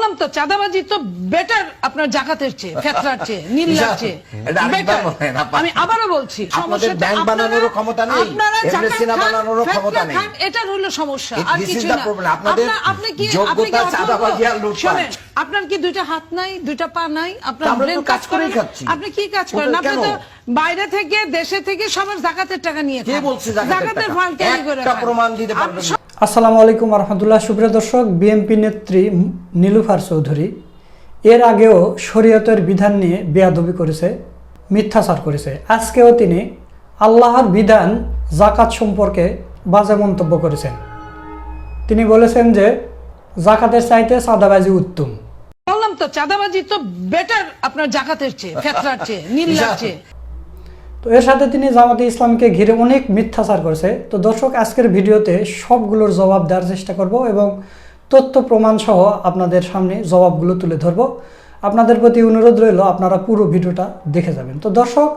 বললাম তো চাঁদাবাজি তো বেটার আপনার জাকাতের চেয়ে, ফেতরার চেয়ে, নীলার চেয়ে বেটার। আমি আবারও বলছি আপনাদের ব্যাংক বানানোর ক্ষমতা নেই, এমএসসি বানানোর ক্ষমতা নেই। এটা হলো সমস্যা, আর This is কিছু the না। problem. আপনাদের আপনি কি যোগ্যতা চাঁদাবাজি আর লুটপাট। শুনেন, আপনার কি দুইটা হাত নাই, দুইটা পা নাই? আপনার আমরা তো ব্রেন কাজ করেই খাচ্ছি। আপনি কি কাজ করেন? আপনি তো বাইরে থেকে দেশে থেকে সবার জাকাতের টাকা নিয়ে কে খান। বলছে জাকাতের ফান্ড ক্যারি করে একটা খান। প্রমাণ দিতে পারবেন না। আসসালামু আলাইকুম রহমতুল্লাহ। সুপ্রিয় দর্শক, বিএনপি নেত্রী নীলুফার চৌধুরী এর আগেও শরীয়তের বিধান নিয়ে বেয়াদবি করেছে, মিথ্যাচার করেছে। আজকেও তিনি আল্লাহর বিধান জাকাত সম্পর্কে বাজে মন্তব্য করেছেন। তিনি বলেছেন যে জাকাতের চাইতে চাঁদাবাজি উত্তম। বললাম তো চাঁদাবাজি তো বেটার আপনার জাকাতের চেয়ে, ফেতরার চেয়ে, নীলার চেয়ে। তো এর সাথে তিনি জামাতে ইসলামীকে ঘিরে অনেক মিথ্যাচার করেছে। তো দর্শক, আজকের ভিডিওতে সবগুলোর জবাব দেওয়ার চেষ্টা করব এবং তথ্য প্রমাণ সহ আপনাদের সামনে জবাবগুলো তুলে ধরব। আপনাদের প্রতি অনুরোধ রইল আপনারা পুরো ভিডিওটা দেখে যাবেন। তো দর্শক,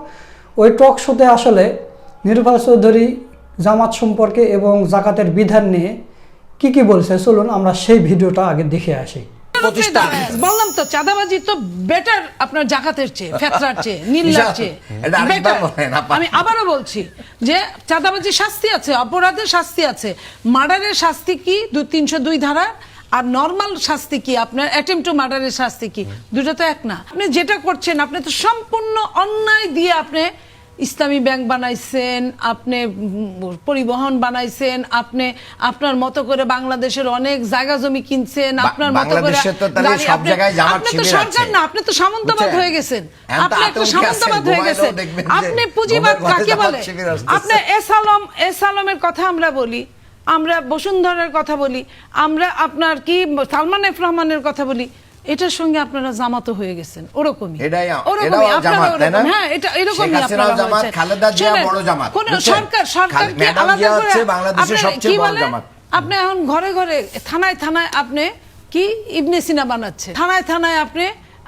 ওই টক শোতে আসলে নীলুফার চৌধুরী জামাত সম্পর্কে এবং জাকাতের বিধান নিয়ে কি বলছে, চলুন আমরা সেই ভিডিওটা আগে দেখে আসি। বললাম তো চাঁদাবাজি তো বেটার আপনার জাকাতের চেয়ে, ফেতরার চেয়ে, নীলার চেয়ে বেটার। আমি আবারও বলছি যে চাঁদাবাজি শাস্তি আছে, অপরাধের শাস্তি আছে। মার্ডারের শাস্তি কি 302 ধারা, আর নরমাল শাস্তি কি আপনার অ্যাটেম্পট টু মার্ডারের শাস্তি কি, দুটো তো এক না। আপনি যেটা করছেন, আপনি তো সম্পূর্ণ অন্যায় দিয়ে আপনি ইসলামী ব্যাংক বানাইছেন, আপনি পরিবহন বানাইছেন, আপনি আপনার মতো করে বাংলাদেশের অনেক জায়গা জমি কিনছেন, আপনার মতো করে আপনি তো সরকার না, আপনি তো সামন্তবাদ হয়ে গেছেন, আপনি একটা সামন্তবাদ হয়ে গেছেন। আপনি পুঁজিবাদ কাকে বলে? আপনি এস আলমের কথা আমরা বলি, আমরা বসুন্ধরার কথা বলি, আমরা আপনার কি সালমান এফ রহমানের কথা বলি, এটার সঙ্গে আপনারা জামাত হয়ে গেছেন। ওরকমই হ্যাঁ, এটা এরকমই আপনারা জামাত, খালেদা জিয়া বড় জামাত। কোন সরকার কি আলাদা করে বাংলাদেশের সবচেয়ে বড় জামাত। আপনি এখন ঘরে ঘরে থানায় থানায় আপনি কি ইবনে সিনা বানাচ্ছেন, থানায় থানায় আপনি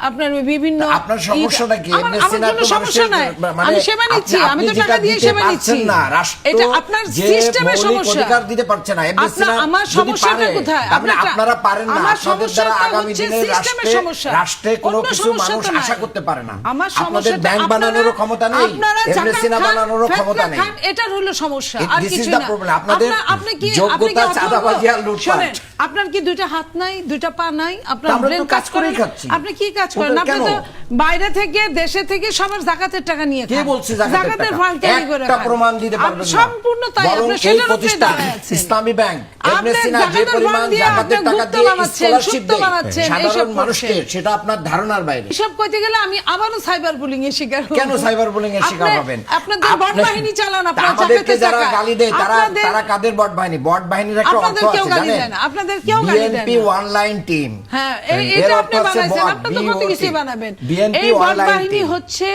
আপনার বিভিন্ন আপনার সমস্যাটা কি? ইবনে সিনা তো সমস্যা নাই, আমি সেবা নিচ্ছি, আমি তো টাকা দিয়ে সেবা নিচ্ছি না। এটা আপনার সিস্টেমের সমস্যা, অধিকার দিতে পারছে না ইবনে সিনা। আমার সমস্যাটা কোথায়? আপনারা পারেন না, আপনাদের দ্বারা আগামী দিনে রাষ্ট্রে কোনো কিছু মানুষ আশা করতে পারে না। আপনাদের ব্যাংক বানানোর ক্ষমতা নেই, ইবনে সিনা বানানোর ক্ষমতা নেই। এটা হলো সমস্যা, আর This is কিছু the না। problem. আপনাদের আপনি কি যোগ্যতা চাঁদাবাজি আর লুটপাট। আপনার কি দুইটা হাত নাই, দুইটা পা নাই? আপনার ব্রেন কাজ করে খাচ্ছি। আপনি কি কাজ করেন? আপনি তো বাইরে থেকে দেশে থেকে সবার জাকাতের টাকা নিয়ে খান। কে বলছে জাকাতের ফান্ড ক্যারি করে খান? একটা প্রমাণ দিতে পারবেন না। সম্পূর্ণ তাই। আপনি সেটার উপরে দাঁড়ায় আছেন। ইসলামী ব্যাংক, এমএসসি না যে পরিমাণ জাকাতের টাকা দিয়ে স্কলারশিপ দেয় সাধারণ মানুষকে, সেটা আপনার ধারণার বাইরে। এসব কইতে গেলে আমি আবারও সাইবার বুলিং এর শিকার হব। কেন সাইবার বুলিং এর শিকার হবেন? আপনাদের বট বাহিনী চালান, আপনারা আমাদেরকে জাকাতের যারা টাকা গালি দেয় তারা কাদের বট বাহিনী? বট বাহিনীর একটা অর্থ আছে জানেন? আপনাদের কেউ গালি দেয় না। BNP online team. হ্যাঁ, এটা আপনি বানাইছেন, আপনি তো কত কিছু বানাবেন। এই বট বাহিনী হচ্ছে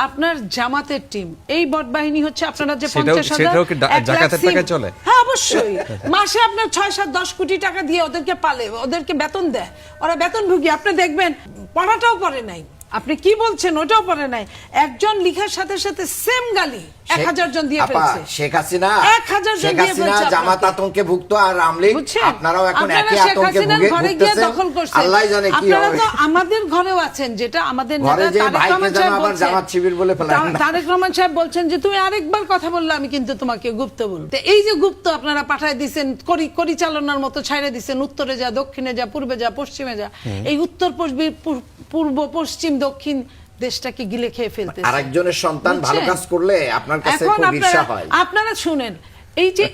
আপনার জামাতের টিম। এই বট বাহিনী হচ্ছে আপনারা যে 50,000 জাকাতের টাকায় চলে। হ্যাঁ, অবশ্যই। মাসে আপনার 6-7-10 কোটি টাকা দিয়ে ওদেরকে পালে, ওদেরকে বেতন দেয়, ওরা বেতনভোগী। আপনি দেখবেন পড়াটাও পড়ে নাই। আপনি কি বলছেন ওটাও পড়ে নাই। একজন লিখার সাথে সাথে সেম গালি 1000 জন দিয়ে ফেলছে। শেখ হাসিনা 1000 জন দিয়ে ফেলছে। জামাত আতঙ্কে ভুক্ত, আর আমলিগ আপনারাও এখন একই আতঙ্কে ভুগতেছেন। আল্লাহই জানে কি হবে। আপনারা তো আমাদের ঘরেও আছেন, যেটা আমাদের নেতা তারেক রহমান সাহেব বলছেন, জামাত শিবির বলে ফেলেন না। তারেক রহমান সাহেব বলছেন যে তুমি আরেকবার কথা বললে আমি কিন্তু তোমাকে গুপ্ত বলবো। এই যে গুপ্ত আপনারা পাঠায় দিবেন, পরিচালনার মতো ছাইড়ে দিবেন, উত্তরে যা, দক্ষিণে যা, পূর্বে যা, পশ্চিমে যা। এই উত্তর পূর্ব পশ্চিম দক্ষিণ দেশটাকে গিলে খেয়ে ফেলতেছে। আরেকজনের সন্তান ভালো কাজ করলে আপনার কাছে খুব ঈর্ষা হয়। আপনারা শুনেন,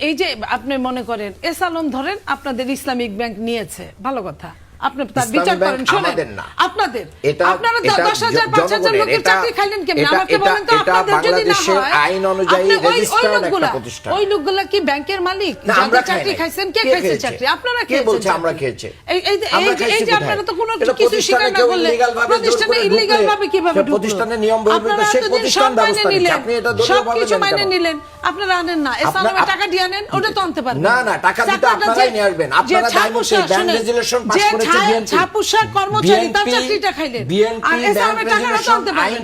এই যে আপনি মনে করেন এস আলম ধরেন আপনাদের ইসলামিক ব্যাংক নিয়েছে, ভালো কথা, আপনি তার বিচার করেন। শুনেন, আপনাদের আপনারা 10,000 5,000 লোকের চাকরি খাইলেন কেমনে? আমাকে বলেন তো। আপনাদের যদি না হয় আইন অনুযায়ী রেজিস্টার্ড একটা প্রতিষ্ঠান, ওই লোকগুলা কি ব্যাংকের মালিক? যারা চাকরি খাইছেন, কে খাইছে চাকরি? আপনারা খেয়েছেন। কে বলছে আমরা খেয়েছে? এই যে আপনারা তো কোনো কিছু স্বীকার না করলে প্রতিষ্ঠানে ইল্লিগাল ভাবে কিভাবে ঢুকলো? প্রতিষ্ঠানের নিয়ম বহির্ভূত সেই প্রতিষ্ঠান ব্যবস্থা নিচ্ছে। আপনি এটা দলীয় ভাবে কিছু মাইনে নিলেন, আপনারা আনেন না। এস আলমের টাকা দিয়ে আনেন, ওটা তো আনতে পারবেন না। টাকা দিতে আপনারাই নিয়ে আসবেন। আপনারা ব্যাংক রেজুলেশন পাস করেছেন, ছাপুষার কর্মচারী তার চাকরিটা খাইলেন, আর এসআরএম টাকাটা চলতে পারেন।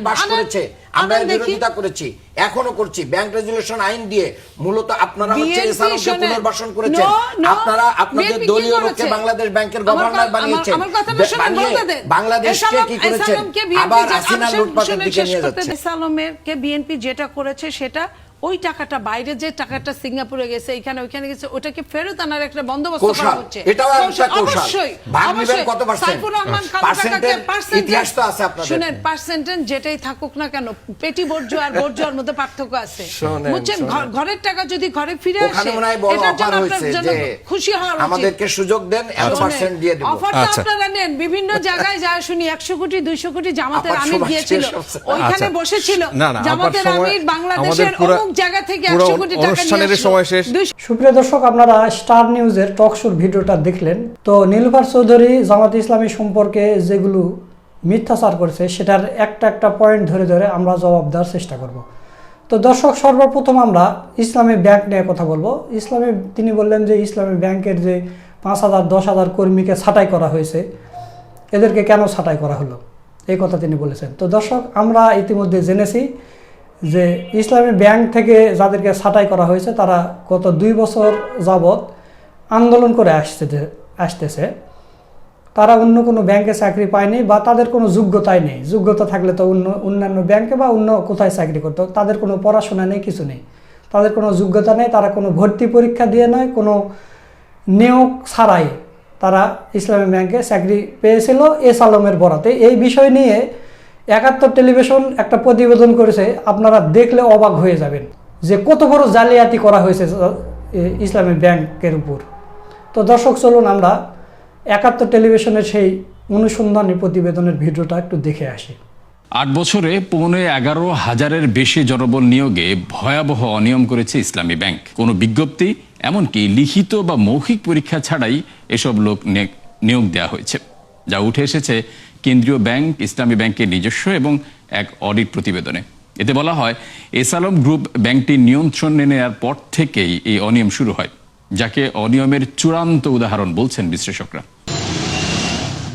আমরা বিরোধিতা করেছি, এখনো করছি। ব্যাংক রেজুলেশন আইন দিয়ে মূলত আপনারা হচ্ছে এসআরএমকে পুনর্বাসন করেছেন। আপনারা আপনাদের দলীয় লোককে বাংলাদেশ ব্যাংকের গভর্নর বানিয়েছেন। বাংলাদেশকে কি করেছেন? আবার হাসিনা লুটপাটের দিকে নিয়ে যাচ্ছে। এসআরএমকে বিএনপি যেটা করেছে সেটা ওই টাকাটা বাইরে যে টাকাটা সিঙ্গাপুরে গেছে এখানে ওইখানে গেছে ওটাকে ফেরত আনার একটা বন্দোবস্ত করা হচ্ছে। এটাও একটা কৌশল। অবশ্যই ভাগ নেবেন কত পার্সেন্ট? সাইফুর রহমান টাকাকে ইতিহাস তো আছে আপনাদের। শুনেন, পার্সেন্টেজ যেটাই থাকুক না কেন, পেটি বর্জ্য আর বর্জ্যর মধ্যে পার্থক্য আছে, বুঝছেন? ঘরের টাকা যদি ঘরে ফিরে আসে এটার জন্য আপনার জন্য খুশি হওয়া উচিত। আমাদেরকে সুযোগ দেন, 1% দিয়ে দেব। অফারটা আপনারা নেন। বিভিন্ন জায়গায় যায় শুনি 100 কোটি 200 কোটি জামাতের আমির গিয়েছিল, ওইখানে বসেছিল জামাতের আমির বাংলাদেশের জায়গা থেকে 100 কোটি টাকা নিয়ে সময় শেষ। সুপ্রিয় দর্শক, আপনারা স্টার নিউজের টকশোর ভিডিওটা দেখলেন। তো নীলুফার চৌধুরী জামাত ইসলামী সম্পর্কে যেগুলো মিথ্যাচার করেছে সেটার একটা পয়েন্ট ধরে ধরে আমরা জবাব দেওয়ার চেষ্টা করব। তো দর্শক, সর্বপ্রথম আমরা ইসলামী ব্যাংক নিয়ে কথা বলবো। তিনি বললেন যে ইসলামী ব্যাংকের যে 5,000 10,000 কর্মীকে ছাঁটাই করা হয়েছে, এদেরকে কেন ছাঁটাই করা হলো এই কথা তিনি বলেছেন। তো দর্শক, আমরা ইতিমধ্যে জেনেছি যে ইসলামী ব্যাংক থেকে যাদেরকে ছাঁটাই করা হয়েছে তারা গত 2 বছর যাবৎ আন্দোলন করে আসতেছে। তারা অন্য কোনো ব্যাংকে চাকরি পায়নি বা তাদের কোনো যোগ্যতাই নেই। যোগ্যতা থাকলে তো অন্যান্য ব্যাংকে বা অন্য কোথায় চাকরি করতো। তাদের কোনো পড়াশোনা নেই, কিছু নেই, তাদের কোনো যোগ্যতা নেই। তারা কোনো ভর্তি পরীক্ষা দিয়ে নয়, কোনো নিয়োগ ছাড়াই তারা ইসলামী ব্যাংকে চাকরি পেয়েছিল এসআরএমের বরাতে। এই বিষয় নিয়ে 71 টেলিভিশন একটা প্রতিবেদন করেছে, আপনারা দেখলে অবাক হয়ে যাবেন যে কত বড় জালিয়াতি করা হয়েছে ইসলামী ব্যাংকের উপর। তো দর্শক, চলুন আমরা 71 টেলিভিশনের সেই অনুসন্ধানী প্রতিবেদনের ভিডিওটা একটু দেখে আসি। 8 বছরে 11,500-এর বেশি জনবল নিয়োগে ভয়াবহ অনিয়ম করেছে ইসলামী ব্যাংক। কোনো বিজ্ঞপ্তি, এমনকি লিখিত বা মৌখিক পরীক্ষা ছাড়াই এসব লোক নিয়োগ দেওয়া হয়েছে, যা উঠে এসেছে কেন্দ্রীয় ব্যাংক ইসলামী ব্যাংকের নিজস্ব এবং এক অডিট প্রতিবেদনে। এতে বলা হয়, এসআরএম গ্রুপ ব্যাংকটির নিয়ন্ত্রণে নেওয়ার পর থেকেই এই অনিয়ম শুরু হয়, যাকে অনিয়মের চূড়ান্ত উদাহরণ বলছেন বিশ্লেষকরা।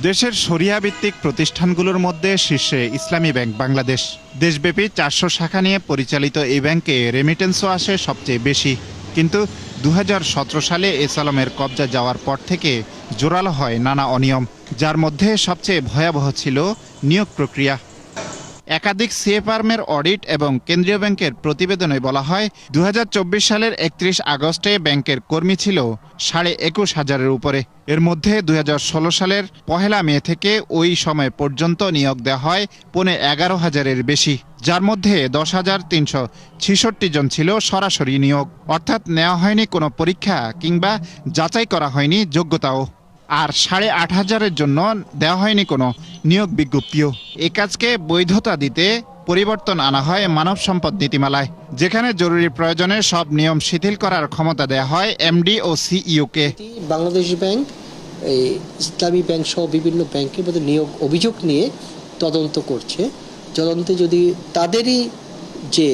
দেশের শরিয়া ভিত্তিক প্রতিষ্ঠানগুলোর মধ্যে শীর্ষে ইসলামী ব্যাংক বাংলাদেশ। দেশব্যাপী 400 শাখা নিয়ে পরিচালিত এই ব্যাংকে রেমিটেন্সও আসে সবচেয়ে বেশি। কিন্তু 2017 সালে এসআরএমের কবজা যাওয়ার পর থেকে জোরালো হয় নানা অনিয়ম, যার মধ্যে সবচেয়ে ভয়াবহ ছিল নিয়োগ প্রক্রিয়া। একাধিক সিএফআরএমের অডিট এবং কেন্দ্রীয় ব্যাংকের প্রতিবেদনে বলা হয়, 2024 সালের 31 আগস্টে ব্যাংকের কর্মী ছিল 21,500-এর উপরে। এর মধ্যে 2016 সালের 1 মে থেকে ওই সময় পর্যন্ত নিয়োগ দেওয়া হয় 11,500-এর বেশি, যার মধ্যে 10,366 জন ছিল সরাসরি নিয়োগ, অর্থাৎ নেওয়া হয়নি কোনো পরীক্ষা কিংবা যাচাই করা হয়নি যোগ্যতাও। আর 8,500-এর জন্য দেওয়া হয়নি কোনো নিয়োগ বিজ্ঞপ্তিও। এ কাজকে বৈধতা দিতে পরিবর্তন আনা হয় মানব সম্পদ নীতিমালায়, যেখানে জরুরি প্রয়োজনে সব নিয়ম শিথিল করার ক্ষমতা দেওয়া হয় এমডি ও সিইওকে। বাংলাদেশ ব্যাংক, ইসলামী ব্যাংক সহ বিভিন্ন ব্যাংকের মধ্যে নিয়োগ অভিযোগ নিয়ে তদন্ত করছে। তদন্তে যদি তাদেরই যে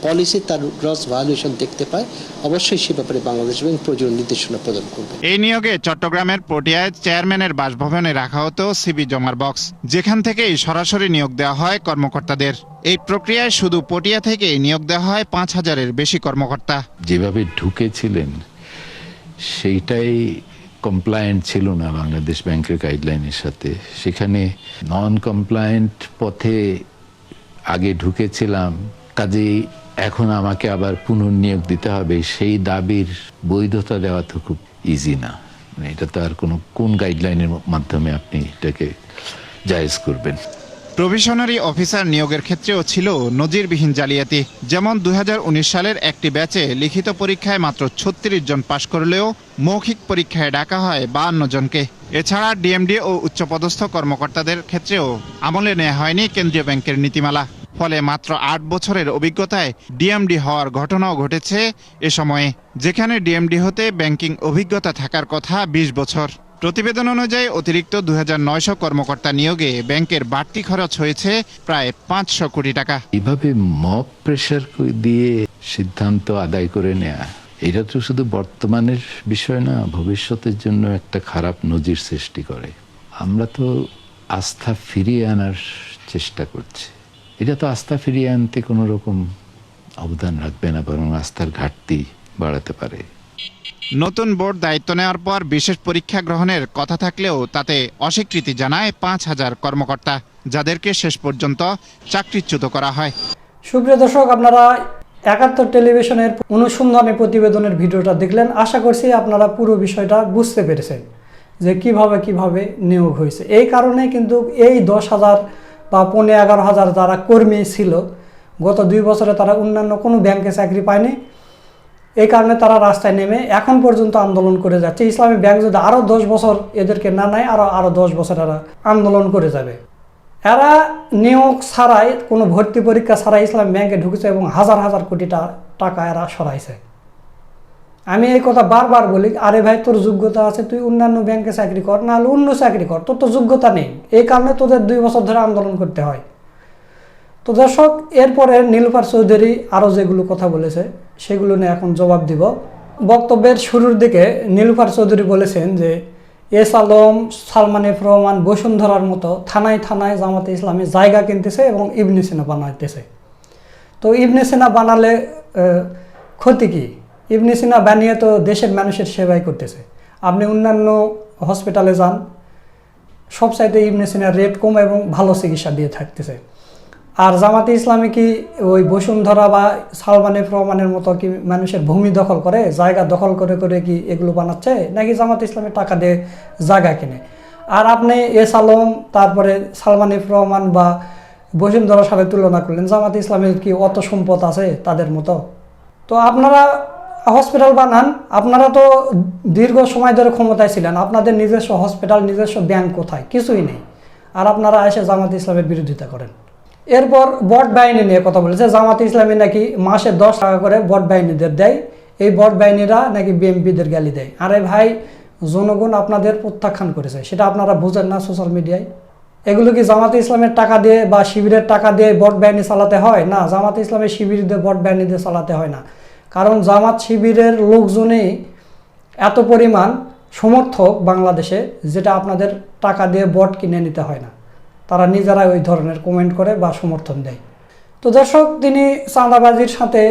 পলিসি তার গ্রস ভায়োলেশন দেখতে পায়, অবশ্যই সে ব্যাপারে বাংলাদেশ ব্যাংক প্রয়োজনীয় নির্দেশনা প্রদান করবে। এই নিয়োগে চট্টগ্রামের পটিয়ায় চেয়ারম্যানের বাসভবনে রাখা হতো সিবি জমার বক্স, যেখান থেকেই সরাসরি নিয়োগ দেওয়া হয় কর্মকর্তাদের। এই প্রক্রিয়ায় শুধু পটিয়া থেকে নিয়োগ দেওয়া হয় 5,000-এর বেশি কর্মকর্তা। যেভাবে ঢুকেছিলেন সেইটাই কমপ্লায়েন্ট ছিল না বাংলাদেশ ব্যাংকের গাইডলাইনের সাথে। সেখানে নন কমপ্লায়েন্ট পথে আগে ঢুকেছিলাম, কাজেই এখন আমাকে আবার পুনর্নিয়োগ দিতে হবে, সেই দাবির বৈধতা দেওয়া তো খুব ইজি না। এটা তো আর কোন গাইডলাইনের মাধ্যমে আপনি এটাকে জায়েজ করবেন। প্রভিশনারি অফিসার নিয়োগের ক্ষেত্রেও ছিল নজিরবিহীন জালিয়াতি। যেমন 2019 সালের একটি ব্যাচে লিখিত পরীক্ষায় মাত্র 36 জন পাশ করলেও মৌখিক পরীক্ষায় ডাকা হয় 52 জনকে। এছাড়া ডিএমডি ও উচ্চপদস্থ কর্মকর্তাদের ক্ষেত্রেও আমলে নেওয়া হয়নি কেন্দ্রীয় ব্যাংকের নীতিমালা। ফলে মাত্র 8 বছরের অভিজ্ঞতায় ডিএমডি হওয়ার ঘটনাও ঘটেছে এ সময়ে, যেখানে ডিএমডি হতে ব্যাংকিং অভিজ্ঞতা থাকার কথা 20 বছর। প্রতিবেদন অনুযায়ী অতিরিক্ত 2,900 কর্মকর্তা নিয়োগে ব্যাংকের বাড়তি খরচ হয়েছে প্রায় 500 কোটি টাকা। এইভাবে মব প্রেসার দিয়ে সিদ্ধান্ত আদায় করে নেয়া, এটা তো শুধু বর্তমানের বিষয় না, ভবিষ্যতের জন্য একটা খারাপ নজির সৃষ্টি করে। আমরা তো আস্থা ফিরিয়ে আনার চেষ্টা করছি। এটা তো আস্থা ফিরিয়ে আনতে কোনো রকম অবদান রাখবে না, বরং আস্থার ঘাটতি বাড়াতে পারে। নতুন বোর্ড দায়িত্ব নেওয়ার পর বিশেষ পরীক্ষা গ্রহণের কথা থাকলেও তাতে অস্বীকৃতি জানায় 5,000 কর্মকর্তা, যাদেরকে শেষ পর্যন্ত চাকরিচ্যুত করা হয়। সুপ্রিয় দর্শক, আপনারা 71 টেলিভিশনের অনুসন্ধানী প্রতিবেদনের ভিডিওটা দেখলেন। আশা করছি আপনারা পুরো বিষয়টা বুঝতে পেরেছেন যে কিভাবে নিয়োগ হয়েছে। এই কারণে কিন্তু এই 10,000 বা 11,000 যারা কর্মী ছিল গত 2 বছরে, তারা অন্যান্য কোনো ব্যাংকে চাকরি পায়নি। এই কারণে তারা রাস্তায় নেমে এখন পর্যন্ত আন্দোলন করে যাচ্ছে। ইসলামী ব্যাংক যদি আরও 10 বছর এদেরকে না নেয়, আরও 10 বছর এরা আন্দোলন করে যাবে। এরা নিয়োগ ছাড়াই, কোনো ভর্তি পরীক্ষা ছাড়াই ইসলামী ব্যাংকে ঢুকেছে এবং হাজার হাজার কোটি টাকা এরা সরাইছে। আমি এই কথা বারবার বলি, আরে ভাই, তোর যোগ্যতা আছে, তুই অন্যান্য ব্যাংকে চাকরি কর, নাহলে অন্য চাকরি কর, তোর তো যোগ্যতা নেই। এই কারণে তোদের 2 বছর ধরে আন্দোলন করতে হয়। তো দর্শক, এরপরে নীলুফার চৌধুরী আরও যেগুলো কথা বলেছে সেগুলো নিয়ে এখন জবাব দিব। বক্তব্যের শুরুর দিকে নীলুফার চৌধুরী বলেছেন যে এস আলম, সালমান এফ রহমান, বসুন্ধরার মতো থানায় থানায় জামাতে ইসলামী জায়গা কিনতেছে এবং ইবনে সিনা বানাইতেছে। তো ইবনে সিনা বানালে ক্ষতি কি? ইবনে সিনা বানিয়ে তো দেশের মানুষের সেবাই করতেছে। আপনি অন্যান্য হসপিটালে যান, সব চাইতে ইবনে সিনার রেট কম এবং ভালো চিকিৎসা দিয়ে থাকতেছে। আর জামাতে ইসলামী কি ওই বসুন্ধরা বা সালমান এফ রহমানের মতো কি মানুষের ভূমি দখল করে, জায়গা দখল করে করে কি এগুলো বানাচ্ছে, নাকি জামাতে ইসলামী টাকা দিয়ে জায়গা কিনে? আর আপনি এস আলম, তারপরে সালমান এফ রহমান বা বসুন্ধরার সাথে তুলনা করলেন, জামাতে ইসলামের কি অত সম্পদ আছে তাদের মতো? তো আপনারা হসপিটাল বানান, আপনারা তো দীর্ঘ সময় ধরে ক্ষমতায় ছিলেন, আপনাদের নিজস্ব হসপিটাল, নিজস্ব ব্যাংক কোথায়? কিছুই নেই। আর আপনারা এসে জামাতে ইসলামের বিরোধিতা করেন। এরপর বট বাহিনী নিয়ে কথা বলেছে। জামাতে ইসলামী নাকি মাসে 10 টাকা করে বট বাহিনীদের দেয়, এই বট বাহিনীরা নাকি বিএমপিদের গালি দেয়। আরে ভাই, জনগণ আপনাদের প্রত্যাখ্যান করেছে, সেটা আপনারা বুঝেন না সোশ্যাল মিডিয়ায়। এগুলো কি জামাতে ইসলামের টাকা দিয়ে বা শিবিরের টাকা দিয়ে বট বাহিনী চালাতে হয়? না, জামাতে ইসলামের শিবির দিয়ে বট বাহিনী দিয়ে চালাতে হয় না। কারণ জামাত শিবিরের লোকজনেই এত পরিমাণ সমর্থক বাংলাদেশে, যেটা আপনাদের টাকা দিয়ে বট কিনে নিতে হয় না। তারা নিজেরাই ওই ধরনের কমেন্ট করে বা সমর্থন দেয়। তো দর্শক, তিনি চাঁদাবাজির সাথে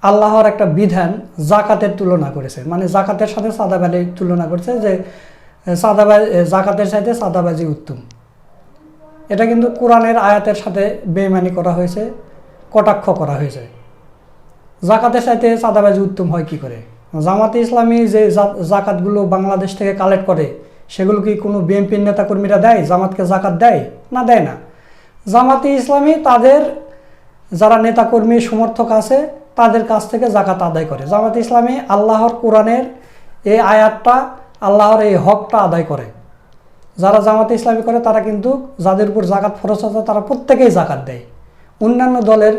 আল্লাহর একটা বিধান জাকাতের তুলনা করেছে, মানে জাকাতের সাথে চাঁদাবাজির তুলনা করেছে, যে জাকাতের সাথে চাঁদাবাজি উত্তম। এটা কিন্তু কোরআনের আয়াতের সাথে বেঈমানি করা হয়েছে, কটাক্ষ করা হয়েছে। জাকাতের সাথে চাঁদাবাজি উত্তম হয় কি করে? জামাতে ইসলামী যে জাকাতগুলো বাংলাদেশ থেকে কালেক্ট করে, সেগুলো কি কোনো বিএনপির নেতাকর্মীরা দেয়? জামাতকে জাকাত দেয়? না, দেয় না। জামাতে ইসলামী তাদের যারা নেতাকর্মী সমর্থক আছে তাদের কাছ থেকে জাকাত আদায় করে। জামাতে ইসলামী আল্লাহর কোরআনের এই আয়াতটা, আল্লাহর এই হকটা আদায় করে। যারা জামাতে ইসলামী করে তারা কিন্তু যাদের উপর জাকাত ফরজ আছে তারা প্রত্যেকেই জাকাত দেয়। অন্যান্য দলের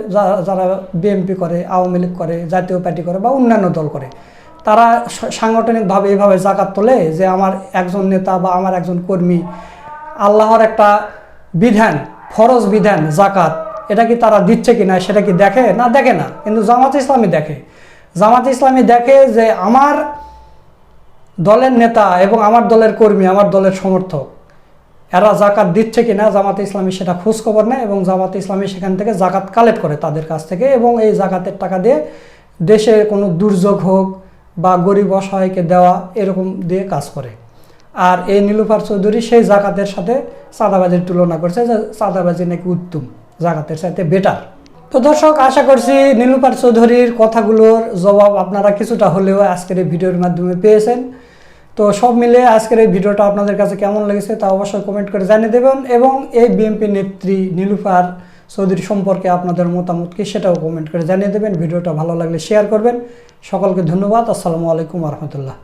যারা বিএনপি করে, আওয়ামী লীগ করে, জাতীয় পার্টি করে বা অন্যান্য দল করে, তারা সাংগঠনিকভাবে এইভাবে জাকাত তোলে যে আমার একজন নেতা বা আমার একজন কর্মী, আল্লাহর একটা বিধান, ফরজ বিধান জাকাত, এটা কি তারা দিচ্ছে কিনা সেটা কি দেখে? না, দেখে না। কিন্তু জামাতে ইসলামী দেখে। জামাতে ইসলামী দেখে যে আমার দলের নেতা এবং আমার দলের কর্মী, আমার দলের সমর্থক, এরা জাকাত দিচ্ছে কিনা জামাতে ইসলামী সেটা খোঁজ খবর নেয় এবং জামাতে ইসলামী সেখান থেকে জাকাত কালেক্ট করে তাদের কাছ থেকে, এবং এই জাকাতের টাকা দিয়ে দেশে কোনো দুর্যোগ হোক বা গরিব অসহায়কে দেওয়া, এরকম দিয়ে কাজ করে। আর এই নীলুফার চৌধুরী সেই জাকাতের সাথে চাঁদাবাজির তুলনা করছে, যে চাঁদাবাজি নাকি উত্তম, জাকাতের সাথে বেটার। তো দর্শক, আশা করছি নীলুফার চৌধুরীর কথাগুলোর জবাব আপনারা কিছুটা হলেও আজকের এই ভিডিওর মাধ্যমে পেয়েছেন। তো সব মিলে আজকের এই ভিডিওটা আপনাদের কাছে কেমন লেগেছে তা অবশ্যই কমেন্ট করে জানিয়ে দেবেন, এবং এই বিএনপি নেত্রী নীলুফার চৌধুরী সম্পর্কে আপনাদের মতামত কি সেটাও কমেন্ট করে জানিয়ে দেবেন। ভিডিওটা ভালো লাগলে শেয়ার করবেন। সকলকে ধন্যবাদ। আসসালামু আলাইকুম ওয়া রাহমাতুল্লাহ।